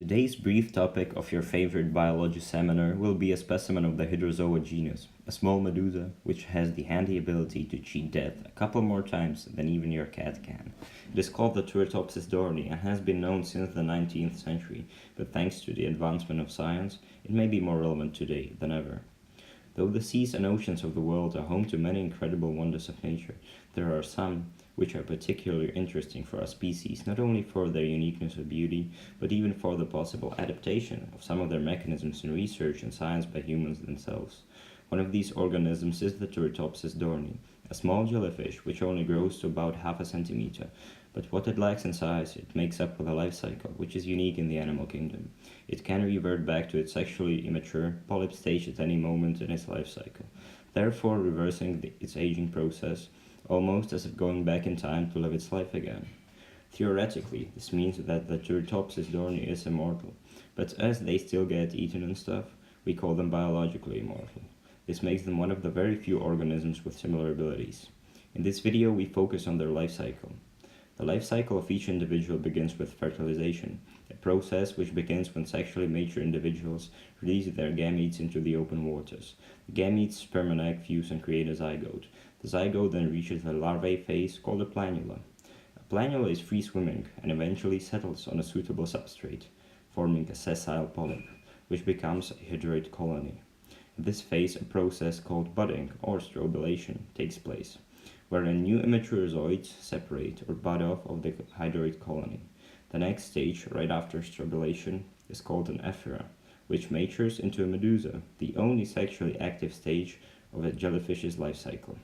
Today's brief topic of your favorite biology seminar will be a specimen of the Hydrozoa genus, a small medusa which has the handy ability to cheat death a couple more times than even your cat can. It is called the Turritopsis dohrnii and has been known since the 19th century, but thanks to the advancement of science, it may be more relevant today than ever. Though the seas and oceans of the world are home to many incredible wonders of nature, there are some which are particularly interesting for our species, not only for their uniqueness or beauty, but even for the possible adaptation of some of their mechanisms in research and science by humans themselves. One of these organisms is the Turritopsis dohrnii, a small jellyfish which only grows to about half a centimeter, but what it lacks in size it makes up with a life cycle which is unique in the animal kingdom. It can revert back to its sexually immature polyp stage at any moment in its life cycle, therefore reversing its aging process, almost as if going back in time to live its life again. Theoretically, this means that the Turritopsis dohrnii is immortal, but as they still get eaten and stuff, we call them biologically immortal. This makes them one of the very few organisms with similar abilities. In this video, we focus on their life cycle. The life cycle of each individual begins with fertilization, a process which begins when sexually mature individuals release their gametes into the open waters. The gametes, sperm and egg fuse and create a zygote. The zygote then reaches the larvae phase called a planula. A planula is free-swimming and eventually settles on a suitable substrate, forming a sessile polyp, which becomes a hydroid colony. In this phase, a process called budding or strobilation takes place, wherein new immature zooids separate or bud off of the hydroid colony. The next stage, right after strobilation, is called an ephora, which matures into a medusa, the only sexually active stage of a jellyfish's life cycle.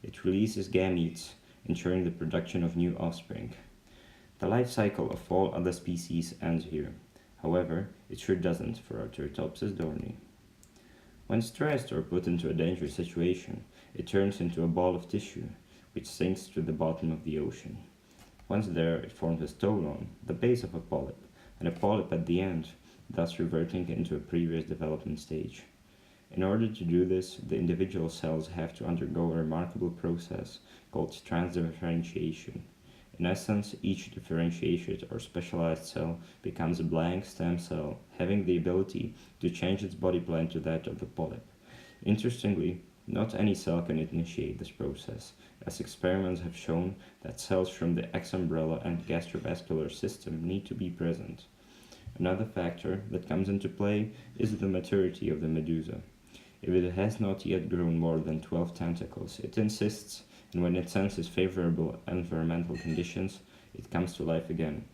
It releases gametes, ensuring the production of new offspring. The life cycle of all other species ends here. However, it sure doesn't for our Turritopsis dohrnii. When stressed or put into a dangerous situation, it turns into a ball of tissue, which sinks to the bottom of the ocean. Once there, it forms a stolon, the base of a polyp, and a polyp at the end, thus reverting into a previous development stage. In order to do this, the individual cells have to undergo a remarkable process called transdifferentiation. In essence, each differentiated or specialized cell becomes a blank stem cell, having the ability to change its body plan to that of the polyp. Interestingly, not any cell can initiate this process, as experiments have shown that cells from the exumbrella and gastrovascular system need to be present. Another factor that comes into play is the maturity of the medusa. If it has not yet grown more than 12 tentacles, it insists, and when it senses favorable environmental conditions, it comes to life again.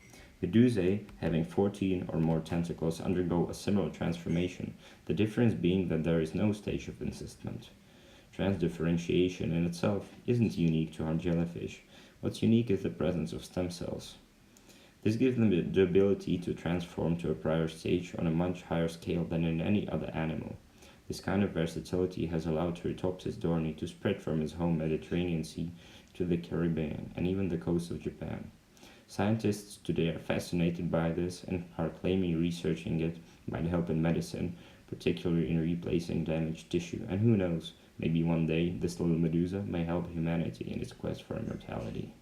Medusae, having 14 or more tentacles, undergo a similar transformation, the difference being that there is no stage of insistment. Transdifferentiation in itself isn't unique to our jellyfish. What's unique is the presence of stem cells. This gives them the ability to transform to a prior stage on a much higher scale than in any other animal. This kind of versatility has allowed Turritopsis dohrnii to spread from its home Mediterranean Sea to the Caribbean and even the coast of Japan. Scientists today are fascinated by this and are claiming researching it might help in medicine, particularly in replacing damaged tissue, and who knows, maybe one day this little medusa may help humanity in its quest for immortality.